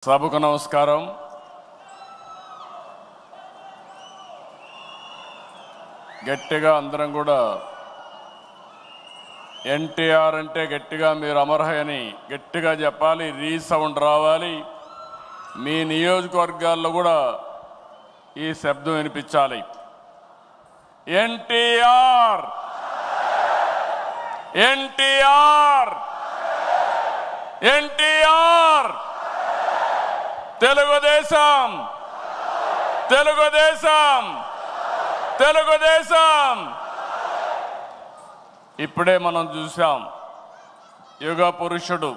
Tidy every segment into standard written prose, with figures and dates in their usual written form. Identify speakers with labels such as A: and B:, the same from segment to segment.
A: సభకు నమస్కారం. గట్టిగా అందరం కూడా ఎన్టీఆర్ అంటే గట్టిగా మీరు అమర్హయని గట్టిగా చెప్పాలి. రీసౌండ్ రావాలి. మీ నియోజకవర్గాల్లో కూడా ఈ శబ్దం వినిపించాలి. ఎన్టీఆర్, ఎన్టీఆర్, ఎన్టీఆర్, తెలుగుదేశం, తెలుగుదేశం, తెలుగుదేశం. ఇప్పుడే మనం చూసాం, యుగ పురుషుడు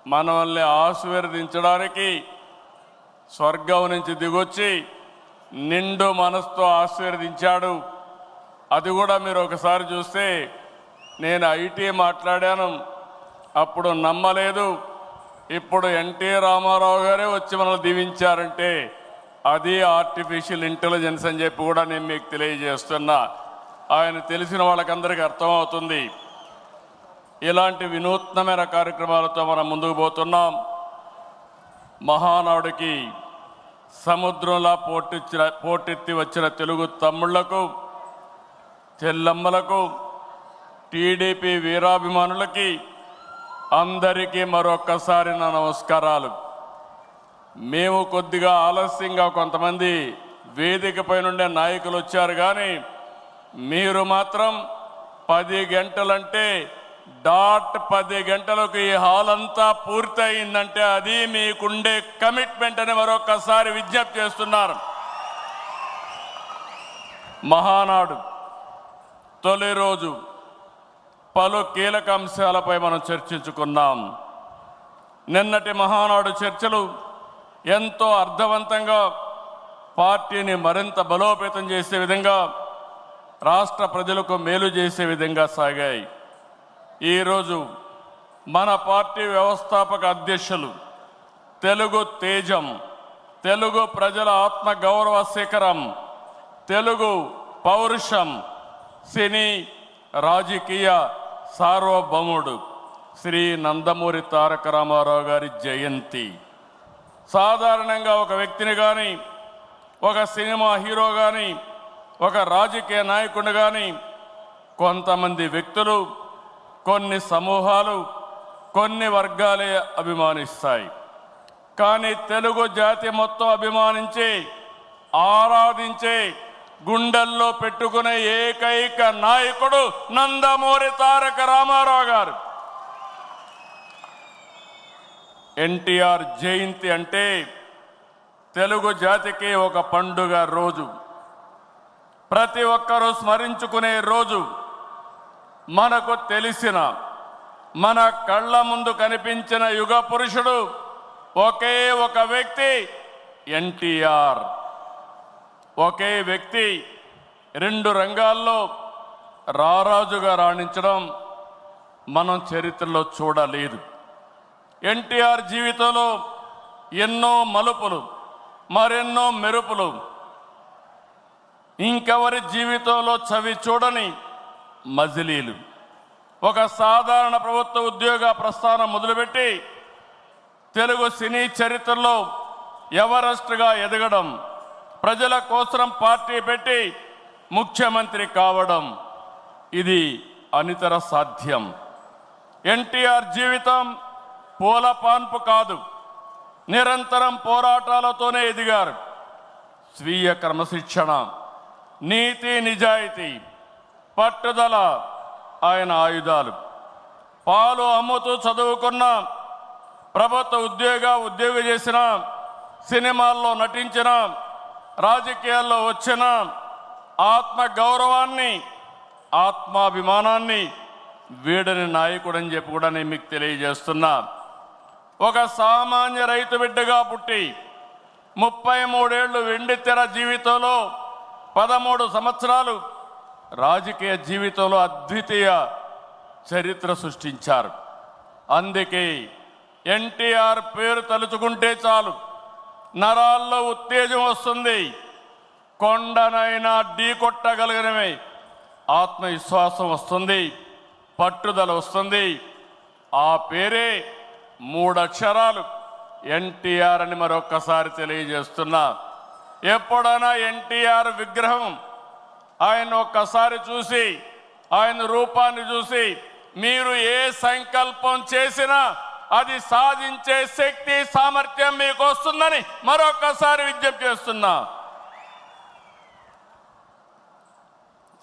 A: మనల్ని ఆశీర్వదించడానికి స్వర్గం నుంచి దిగొచ్చి నిండు మనసుతో ఆశీర్వదించాడు. అది కూడా మీరు ఒకసారి చూస్తే, నేను ఐటీ మాట్లాడాను, అప్పుడు నమ్మలేదు. ఇప్పుడు ఎన్టీ రామారావు గారే వచ్చి మనల్ని దీవించారంటే అది ఆర్టిఫిషియల్ ఇంటెలిజెన్స్ అని చెప్పి కూడా నేను మీకు తెలియజేస్తున్నా. ఆయన తెలిసిన వాళ్ళకందరికీ అర్థమవుతుంది. ఇలాంటి వినూత్నమైన కార్యక్రమాలతో మనం ముందుకు పోతున్నాం. మహానాడుకి సముద్రంలా పోటెత్తి వచ్చిన తెలుగు తమ్ముళ్లకు, చెల్లమ్మలకు, టీడీపీ వీరాభిమానులకి అందరికీ మరొక్కసారి నా నమస్కారాలు. మేము కొద్దిగా ఆలస్యంగా కొంతమంది వేదికపై నుండే నాయకులు వచ్చారు, కానీ మీరు మాత్రం 10 గంటలంటే డాట్ 10 గంటలకు ఈ హాల్ అంతా పూర్తి అయిందంటే అది మీకుండే కమిట్మెంట్ అని మరొక్కసారి విజ్ఞప్తి చేస్తున్నారు. మహానాడు తొలి రోజు పలు కీలక అంశాలపై మనం చర్చించుకున్నాం. నిన్నటి మహానాడు చర్చలు ఎంతో అర్థవంతంగా పార్టీని మరింత బలోపేతం చేసే విధంగా, రాష్ట్ర ప్రజలకు మేలు చేసే విధంగా సాగాయి. ఈరోజు మన పార్టీ వ్యవస్థాపక అధ్యక్షులు, తెలుగు తేజం, తెలుగు ప్రజల ఆత్మ గౌరవ శిఖరం, తెలుగు పౌరుషం, సినీ రాజకీయ సార్వభౌముడు శ్రీ నందమూరి తారక రామారావు గారి జయంతి. సాధారణంగా ఒక వ్యక్తిని కానీ, ఒక సినిమా హీరో కానీ, ఒక రాజకీయ నాయకుడిని కానీ కొంతమంది వ్యక్తులు, కొన్ని సమూహాలు, కొన్ని వర్గాలే అభిమానిస్తాయి. కానీ తెలుగు జాతి మొత్తం అభిమానించి, ఆరాధించే, గుండెల్లో పెట్టుకునే ఏకైక నాయకుడు నందమూరి తారక రామారావు గారు. ఎన్టీఆర్ జయంతి అంటే తెలుగు జాతికి ఒక పండుగ రోజు, ప్రతి ఒక్కరూ స్మరించుకునే రోజు. మనకు తెలిసిన, మన కళ్ళ ముందు కనిపించిన యుగ పురుషుడు ఒకే ఒక వ్యక్తి, ఎన్టీఆర్. ఒకే వ్యక్తి 2 రంగాల్లో రారాజుగా రాణించడం మనం చరిత్రలో చూడలేదు. ఎన్టీఆర్ జీవితంలో ఎన్నో మలుపులు, మరెన్నో మెరుపులు, ఇంకెవరి జీవితంలో చవి చూడని మజిలీలు. ఒక సాధారణ ప్రభుత్వ ఉద్యోగ ప్రస్థానం మొదలుపెట్టి తెలుగు సినీ చరిత్రలో ఎవరెస్ట్గా ఎదగడం, ప్రజల కోసం పార్టీ పెట్టి ముఖ్యమంత్రి కావడం, ఇది అనితర సాధ్యం. ఎన్టీఆర్ జీవితం పూల పాన్పు కాదు, నిరంతరం పోరాటాలతోనే ఎదిగారు. స్వీయ క్రమశిక్షణ, నీతి నిజాయితీ, పట్టుదల ఆయన ఆయుధాలు. పాలు అమ్ముతూ చదువుకున్న, ప్రభుత్వ ఉద్యోగం చేసిన, సినిమాల్లో నటించిన, రాజకీయాల్లో వచ్చిన, ఆత్మ గౌరవాన్ని, ఆత్మాభిమానాన్ని వీడని నాయకుడని చెప్పి కూడా నేను మీకు తెలియజేస్తున్నా. ఒక సామాన్య రైతు బిడ్డగా పుట్టి 33 ఏళ్ళు వెండి తెర జీవితంలో 13 సంవత్సరాలు రాజకీయ జీవితంలో అద్వితీయ చరిత్ర సృష్టించారు. అందుకే ఎన్టీఆర్ పేరు తలుచుకుంటే చాలు నరాల్లో ఉత్తేజం వస్తుంది. కొండనైనా ఢీ కొట్టగలిగినవి ఆత్మవిశ్వాసం వస్తుంది, పట్టుదల వస్తుంది. ఆ పేరే 3 అక్షరాలు ఎన్టీఆర్ అని మరొక్కసారి తెలియజేస్తున్నా. ఎప్పుడైనా ఎన్టీఆర్ విగ్రహం ఆయన ఒక్కసారి చూసి, ఆయన రూపాన్ని చూసి మీరు ఏ సంకల్పం చేసినా అది సాధించే శక్తి సామర్థ్యం మీకు వస్తుందని మరొక్కసారి విజ్ఞప్తి చేస్తున్నా.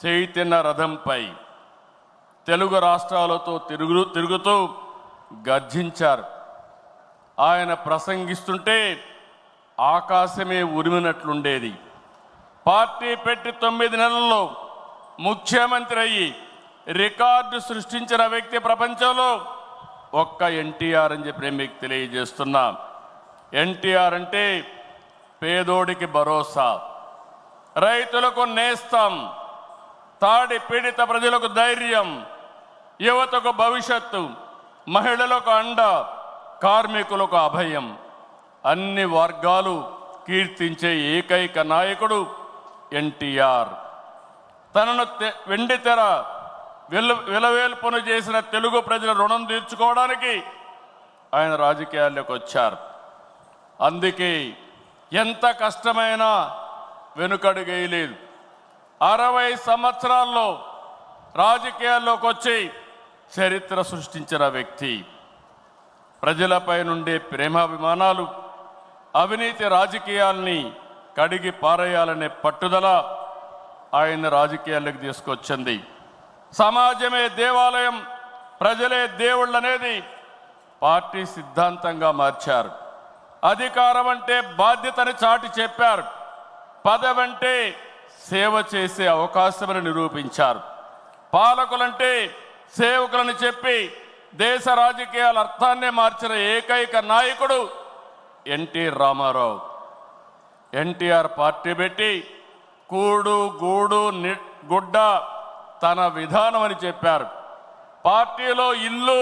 A: చైతన్య రథంపై తెలుగు రాష్ట్రాలతో తిరుగుతూ గర్జించారు. ఆయన ప్రసంగిస్తుంటే ఆకాశమే ఉరిమినట్లుండేది. పార్టీ పెట్టి 9 నెలల్లో ముఖ్యమంత్రి అయ్యి రికార్డు సృష్టించిన వ్యక్తి ప్రపంచంలో ఒక్క ఎన్టీఆర్ అని చెప్పి నేను మీకు తెలియజేస్తున్నా. ఎన్టీఆర్ అంటే పేదోడికి భరోసా, రైతులకు నేస్తం, తాడి పీడిత ప్రజలకు ధైర్యం, యువతకు భవిష్యత్తు, మహిళలకు అండ, కార్మికులకు అభయం. అన్ని వర్గాలు కీర్తించే ఏకైక నాయకుడు ఎన్టీఆర్. తనను వెండితెర విలవేల్పును చేసిన తెలుగు ప్రజల రుణం తీర్చుకోవడానికి ఆయన రాజకీయాల్లోకి వచ్చారు. అందుకే ఎంత కష్టమైనా వెనుకడుగేయలేదు. 60 సంవత్సరాల్లో రాజకీయాల్లోకి వచ్చి చరిత్ర సృష్టించిన వ్యక్తి. ప్రజలపై నుండే ప్రేమాభిమానాలు, అవినీతి రాజకీయాల్ని కడిగి పారేయాలనే పట్టుదల ఆయన రాజకీయాల్లోకి తీసుకొచ్చింది. సమాజమే దేవాలయం, ప్రజలే దేవుళ్ళు అనేది పార్టీ సిద్ధాంతంగా మార్చారు. అధికారం అంటే బాధ్యతని చాటి చెప్పారు. పదవంటే సేవ చేసే అవకాశమని నిరూపించారు. పాలకులంటే సేవకులని చెప్పి దేశ రాజకీయాల అర్థాన్నే మార్చిన ఏకైక నాయకుడు ఎన్టీ రామారావు. ఎన్టీఆర్ పార్టీ పెట్టి కూడు గూడు గుడ్డ తన విధానం అని చెప్పారు. పార్టీలో ఇల్లు,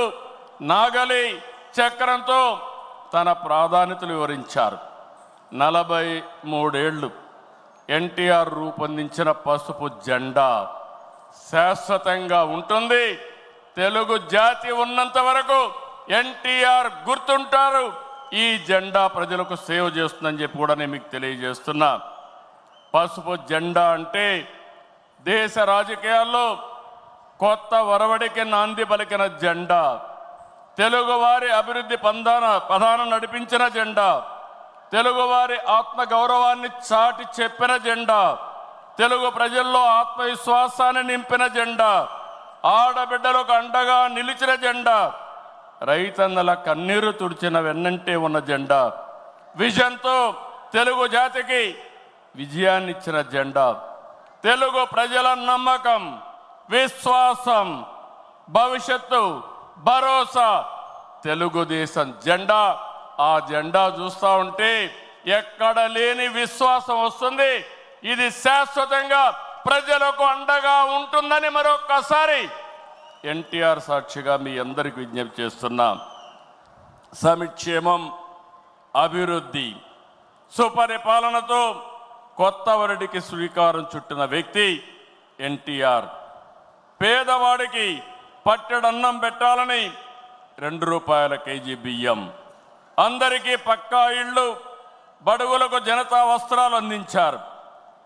A: నాగలి, చక్రంతో తన ప్రాధాన్యతలు వివరించారు. 43 ఏళ్ళు ఎన్టీఆర్ రూపొందించిన పసుపు జెండా శాశ్వతంగా ఉంటుంది. తెలుగు జాతి ఉన్నంత వరకు ఎన్టీఆర్ గుర్తుంటారు. ఈ జెండా ప్రజలకు సేవ చేస్తుందని చెప్పి కూడా నేను మీకు తెలియజేస్తున్నా. పసుపు జెండా అంటే దేశ రాజకీయాల్లో కొత్త ఒరవడికి నాంది పలికిన జెండా, తెలుగువారి అభివృద్ధి పదాన నడిపించిన జెండా, తెలుగువారి ఆత్మగౌరవాన్ని చాటి చెప్పిన జెండా, తెలుగు ప్రజల్లో ఆత్మవిశ్వాసాన్ని నింపిన జెండా, ఆడబిడ్డలకు అండగా నిలిచిన జెండా, రైతన్నల కన్నీరు తుడిచిన వెన్నంటే ఉన్న జెండా, విజన్తో తెలుగు జాతికి విజయాన్నిచ్చిన జెండా, తెలుగు ప్రజల నమ్మకం, విశ్వాసం, భవిష్యత్తు, భరోసా తెలుగుదేశం జెండా. ఆ జెండా చూస్తూ ఉంటే ఎక్కడ లేని విశ్వాసం వస్తుంది. ఇది శాశ్వతంగా ప్రజలకు అండగా ఉంటుందని మరొక్కసారి ఎన్టీఆర్ సాక్షిగా మీ అందరికి విజ్ఞప్తి చేస్తున్నాం. సంక్షేమం, అభివృద్ధి, సుపరిపాలనతో కొత్త వరడికి శ్రీకారం చుట్టిన వ్యక్తి ఎన్టీఆర్. పేదవాడికి పట్టెడన్నం పెట్టాలని 2 రూపాయల కేజీ బియ్యం, అందరికీ పక్కా ఇళ్ళు, బడుగులకు జనతా వస్త్రాలు అందించారు.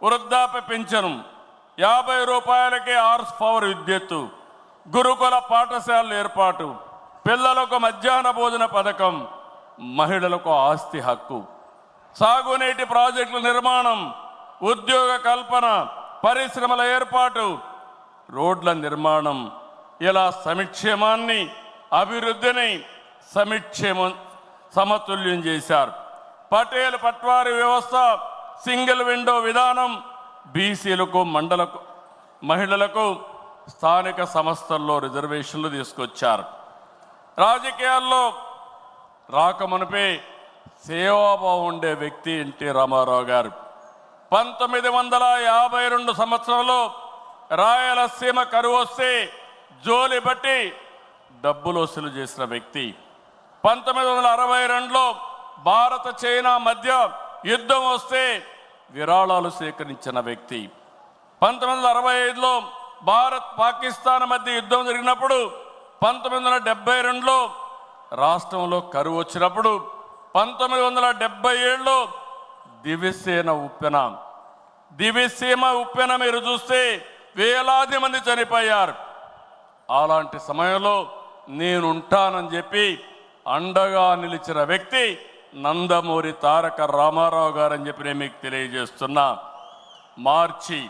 A: వృద్ధాప్య పింఛను, 50 రూపాయలకే హార్స్ పవర్ విద్యుత్తు, గురుకుల పాఠశాలల ఏర్పాటు, పిల్లలకు మధ్యాహ్న భోజన పథకం, మహిళలకు ఆస్తి హక్కు, సాగునీటి ప్రాజెక్టుల నిర్మాణం, ఉద్యోగ కల్పన, పరిశ్రమల ఏర్పాటు, రోడ్ల నిర్మాణం. ఇలా సంక్షేమాన్ని, అభివృద్ధిని సమతుల్యం చేశారు. పటేల్ పట్వారీ వ్యవస్థ, సింగిల్ విండో విధానం, బీసీలకు, మహిళలకు స్థానిక సంస్థల్లో రిజర్వేషన్లు తీసుకొచ్చారు. రాజకీయాల్లో రాకమునిపే సేవాభావం ఉండే వ్యక్తి ఎన్టీ రామారావు గారు. 1952 సంవత్సరంలో రాయలసీమ కరువు వస్తే జోలి బట్టి డబ్బులు వసూలు చేసిన వ్యక్తి. 1962లో భారత చైనా మధ్య యుద్ధం వస్తే విరాళాలు సేకరించిన వ్యక్తి. 1965లో భారత్ పాకిస్తాన్ మధ్య యుద్ధం జరిగినప్పుడు 1972లో రాష్ట్రంలో కరువు వచ్చినప్పుడు 1977లో దివిసేన ఉప్పెన. దివిసీమ ఉప్పెన మీరు చూస్తే వేలాది మంది చనిపోయారు. అలాంటి సమయంలో నేనుంటానని చెప్పి అండగా నిలిచిన వ్యక్తి నందమూరి తారక రామారావు గారని చెప్పి నేను మీకు తెలియజేస్తున్నా. మార్చి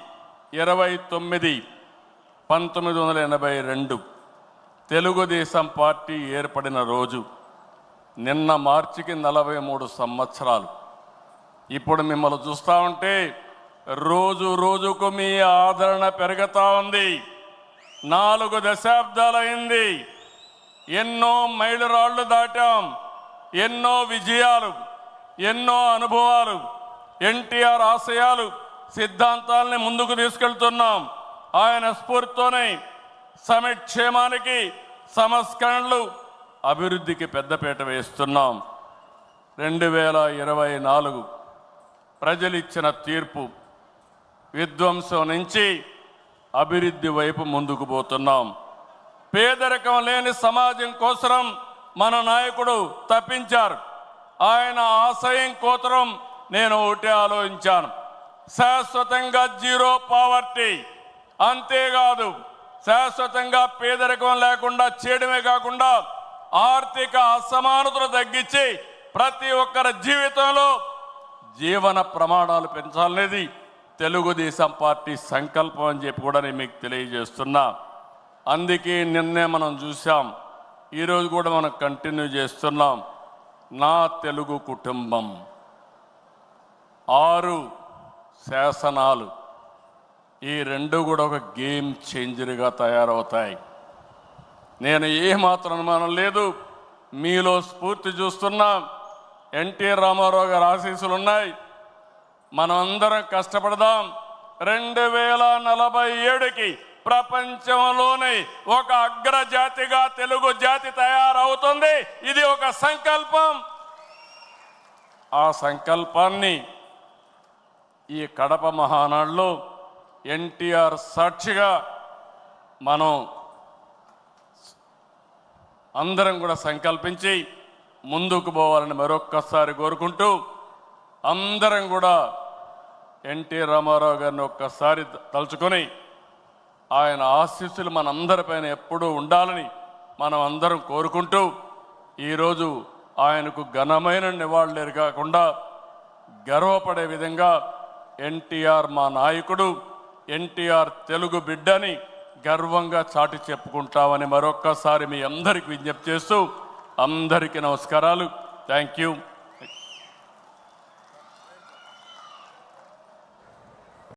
A: 29, 1982 తెలుగుదేశం పార్టీ ఏర్పడిన రోజు. నిన్న మార్చికి 43 సంవత్సరాలు. ఇప్పుడు మిమ్మల్ని చూస్తూ ఉంటే రోజు రోజుకు మీ ఆదరణ పెరుగుతూ ఉంది. 4 దశాబ్దాలైంది. ఎన్నో మైలురాళ్లు దాటాం, ఎన్నో విజయాలు, ఎన్నో అనుభవాలు. ఎన్టీఆర్ ఆశయాలు, సిద్ధాంతాలని ముందుకు తీసుకెళ్తున్నాం. ఆయన స్ఫూర్తితోనే సంక్షేమానికి, సంస్కరణలు, అభివృద్ధికి పెద్దపీట వేస్తున్నాం. 2024 ప్రజలిచ్చిన తీర్పు, విధ్వంసం నుంచి అభివృద్ధి వైపు ముందుకు పోతున్నాం. పేదరికం లేని సమాజం కోసం మన నాయకుడు తప్పించారు. ఆయన ఆశయం కోసం నేను ఒకటే ఆలోచించాను, శాశ్వతంగా జీరో పావర్టీ. అంతేకాదు, శాశ్వతంగా పేదరికం లేకుండా చేయడమే కాకుండా ఆర్థిక అసమానతలు తగ్గించి ప్రతి ఒక్కరి జీవితంలో జీవన ప్రమాణాలు పెంచాలనేది తెలుగుదేశం పార్టీ సంకల్పం అని చెప్పి కూడా నేను మీకు తెలియజేస్తున్నా. అందుకే నిన్నే మనం చూసాం, ఈరోజు కూడా మనం కంటిన్యూ చేస్తున్నాం. నా తెలుగు కుటుంబం, 6 శాసనాలు, ఈ 2 కూడా ఒక గేమ్ చేంజర్గా తయారవుతాయి. నేను ఏమాత్రం అనుమానం లేదు, మీలో స్ఫూర్తి చూస్తున్నా. ఎన్టీ రామారావు గారి ఆశీస్సులు ఉన్నాయి. మనం అందరం కష్టపడదాం. 2047కి ప్రపంచంలోనే ఒక అగ్రజాతిగా తెలుగు జాతి తయారవుతుంది. ఇది ఒక సంకల్పం. ఆ సంకల్పాన్ని ఈ కడప మహానాడులో ఎన్టీఆర్ సాక్షిగా మనం అందరం కూడా సంకల్పించి ముందుకు పోవాలని మరొక్కసారి కోరుకుంటూ, అందరం కూడా ఎన్టీ రామారావు గారిని ఒక్కసారి తలుచుకొని ఆయన ఆశీస్సులు మనందరిపైన ఎప్పుడూ ఉండాలని మనం అందరం కోరుకుంటూ, ఈరోజు ఆయనకు ఘనమైన నివాళులు కాకుండా గర్వపడే విధంగా ఎన్టీఆర్ మా నాయకుడు, ఎన్టీఆర్ తెలుగు బిడ్డని గర్వంగా చాటి చెప్పుకుంటామని మరొక్కసారి మీ అందరికి విజ్ఞప్తి చేస్తూ అందరికీ నమస్కారాలు. Thank you.